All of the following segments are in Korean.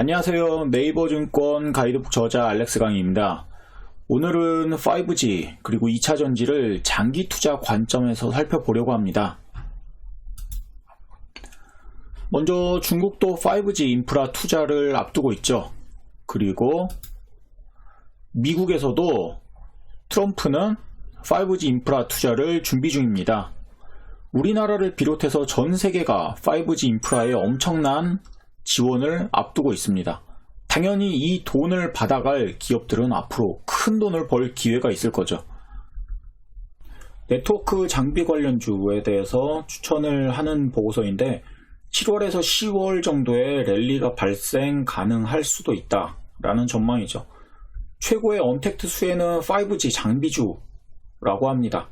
안녕하세요. 네이버증권 가이드북 저자 알렉스 강희입니다. 오늘은 5G 그리고 2차 전지를 장기 투자 관점에서 살펴보려고 합니다. 먼저 중국도 5G 인프라 투자를 앞두고 있죠. 그리고 미국에서도 트럼프는 5G 인프라 투자를 준비 중입니다. 우리나라를 비롯해서 전 세계가 5G 인프라에 엄청난 지원을 앞두고 있습니다. 당연히 이 돈을 받아갈 기업들은 앞으로 큰 돈을 벌 기회가 있을 거죠. 네트워크 장비 관련주에 대해서 추천을 하는 보고서인데 7월에서 10월 정도의 랠리가 발생 가능할 수도 있다라는 전망이죠. 최고의 언택트 수혜는 5G 장비주라고 합니다.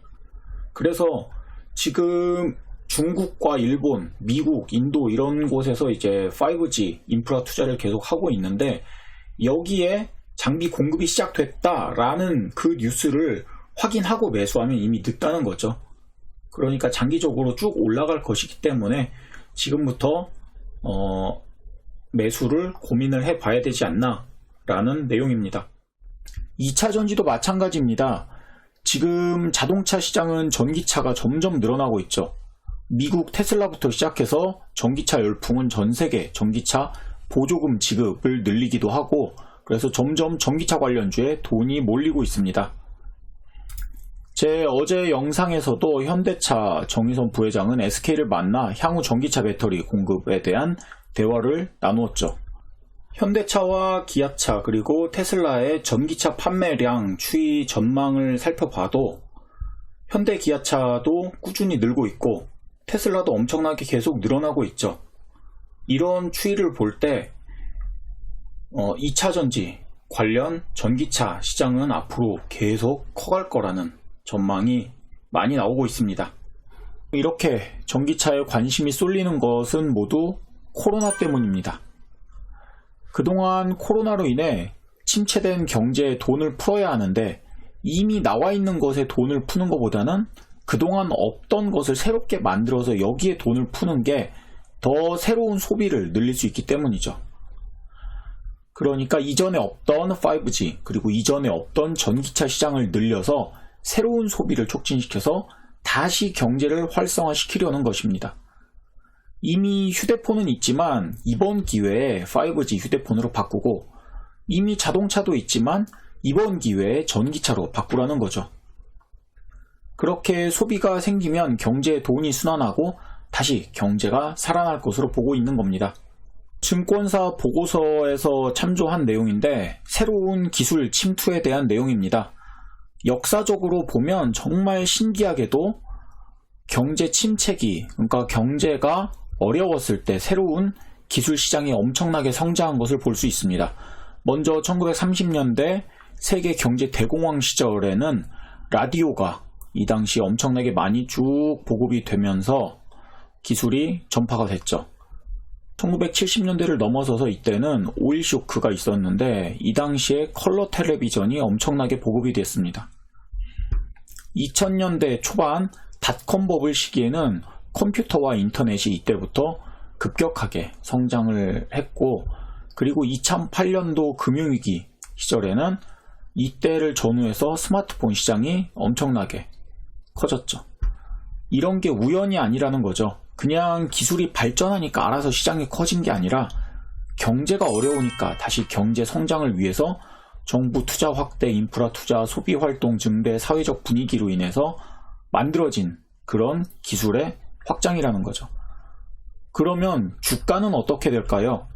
그래서 지금 중국과 일본, 미국, 인도 이런 곳에서 이제 5G 인프라 투자를 계속 하고 있는데 여기에 장비 공급이 시작됐다라는 그 뉴스를 확인하고 매수하면 이미 늦다는 거죠. 그러니까 장기적으로 쭉 올라갈 것이기 때문에 지금부터 매수를 고민을 해봐야 되지 않나라는 내용입니다. 2차 전지도 마찬가지입니다. 지금 자동차 시장은 전기차가 점점 늘어나고 있죠. 미국 테슬라부터 시작해서 전기차 열풍은 전 세계 전기차 보조금 지급을 늘리기도 하고 그래서 점점 전기차 관련주에 돈이 몰리고 있습니다. 제 어제 영상에서도 현대차 정의선 부회장은 SK를 만나 향후 전기차 배터리 공급에 대한 대화를 나누었죠. 현대차와 기아차 그리고 테슬라의 전기차 판매량 추이 전망을 살펴봐도 현대 기아차도 꾸준히 늘고 있고 테슬라도 엄청나게 계속 늘어나고 있죠. 이런 추이를 볼 때 2차 전지 관련 전기차 시장은 앞으로 계속 커갈 거라는 전망이 많이 나오고 있습니다. 이렇게 전기차에 관심이 쏠리는 것은 모두 코로나 때문입니다. 그동안 코로나로 인해 침체된 경제에 돈을 풀어야 하는데 이미 나와 있는 것에 돈을 푸는 것보다는 그동안 없던 것을 새롭게 만들어서 여기에 돈을 푸는 게 더 새로운 소비를 늘릴 수 있기 때문이죠. 그러니까 이전에 없던 5G 그리고 이전에 없던 전기차 시장을 늘려서 새로운 소비를 촉진시켜서 다시 경제를 활성화시키려는 것입니다. 이미 휴대폰은 있지만 이번 기회에 5G 휴대폰으로 바꾸고 이미 자동차도 있지만 이번 기회에 전기차로 바꾸라는 거죠. 그렇게 소비가 생기면 경제에 돈이 순환하고 다시 경제가 살아날 것으로 보고 있는 겁니다. 증권사 보고서에서 참조한 내용인데 새로운 기술 침투에 대한 내용입니다. 역사적으로 보면 정말 신기하게도 경제 침체기, 그러니까 경제가 어려웠을 때 새로운 기술 시장이 엄청나게 성장한 것을 볼 수 있습니다. 먼저 1930년대 세계 경제 대공황 시절에는 라디오가 이 당시 엄청나게 많이 쭉 보급이 되면서 기술이 전파가 됐죠. 1970년대를 넘어서서 이때는 오일 쇼크가 있었는데 이 당시에 컬러 텔레비전이 엄청나게 보급이 됐습니다. 2000년대 초반 닷컴 버블 시기에는 컴퓨터와 인터넷이 이때부터 급격하게 성장을 했고 그리고 2008년도 금융위기 시절에는 이때를 전후해서 스마트폰 시장이 엄청나게 커졌죠. 이런 게 우연이 아니라는 거죠. 그냥 기술이 발전하니까 알아서 시장이 커진 게 아니라 경제가 어려우니까 다시 경제 성장을 위해서 정부 투자 확대, 인프라 투자, 소비 활동 증대, 사회적 분위기로 인해서 만들어진 그런 기술의 확장이라는 거죠. 그러면 주가는 어떻게 될까요?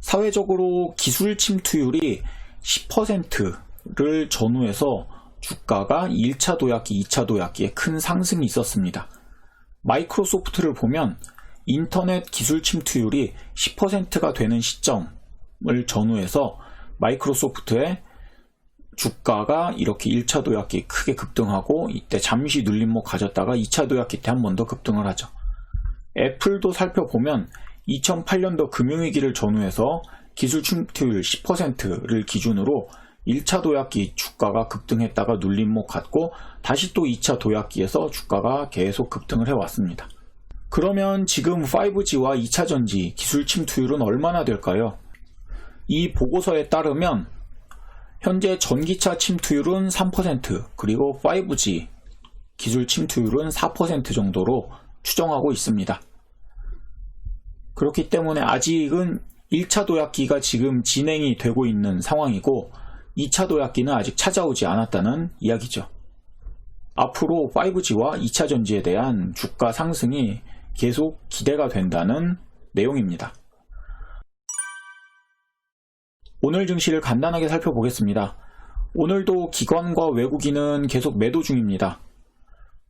사회적으로 기술 침투율이 10%를 전후해서 주가가 1차 도약기, 2차 도약기에 큰 상승이 있었습니다. 마이크로소프트를 보면 인터넷 기술 침투율이 10%가 되는 시점을 전후해서 마이크로소프트의 주가가 이렇게 1차 도약기 크게 급등하고 이때 잠시 눌림목 가졌다가 2차 도약기 때 한 번 더 급등을 하죠. 애플도 살펴보면 2008년도 금융위기를 전후해서 기술 침투율 10%를 기준으로 1차 도약기 주가가 급등했다가 눌림목 갔고 다시 또 2차 도약기에서 주가가 계속 급등을 해왔습니다. 그러면 지금 5G와 2차 전지 기술 침투율은 얼마나 될까요? 이 보고서에 따르면 현재 전기차 침투율은 3%, 그리고 5G 기술 침투율은 4% 정도로 추정하고 있습니다. 그렇기 때문에 아직은 1차 도약기가 지금 진행이 되고 있는 상황이고 2차 도약기는 아직 찾아오지 않았다는 이야기죠. 앞으로 5G와 2차 전지에 대한 주가 상승이 계속 기대가 된다는 내용입니다. 오늘 증시를 간단하게 살펴보겠습니다. 오늘도 기관과 외국인은 계속 매도 중입니다.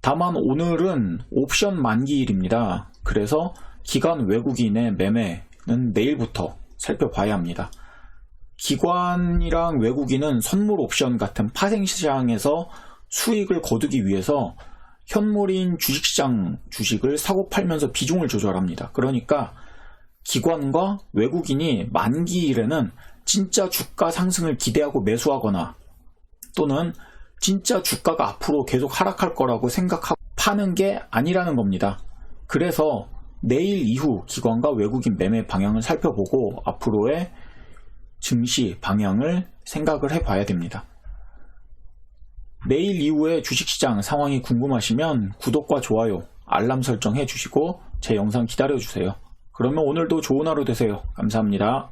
다만 오늘은 옵션 만기일입니다. 그래서 기관 외국인의 매매는 내일부터 살펴봐야 합니다. 기관이랑 외국인은 선물 옵션 같은 파생시장에서 수익을 거두기 위해서 현물인 주식시장 주식을 사고 팔면서 비중을 조절합니다. 그러니까 기관과 외국인이 만기일에는 진짜 주가 상승을 기대하고 매수하거나 또는 진짜 주가가 앞으로 계속 하락할 거라고 생각하고 파는 게 아니라는 겁니다. 그래서 내일 이후 기관과 외국인 매매 방향을 살펴보고 앞으로의 증시 방향을 생각을 해봐야 됩니다. 내일 이후의 주식시장 상황이 궁금하시면 구독과 좋아요, 알람 설정 해주시고 제 영상 기다려주세요. 그러면 오늘도 좋은 하루 되세요. 감사합니다.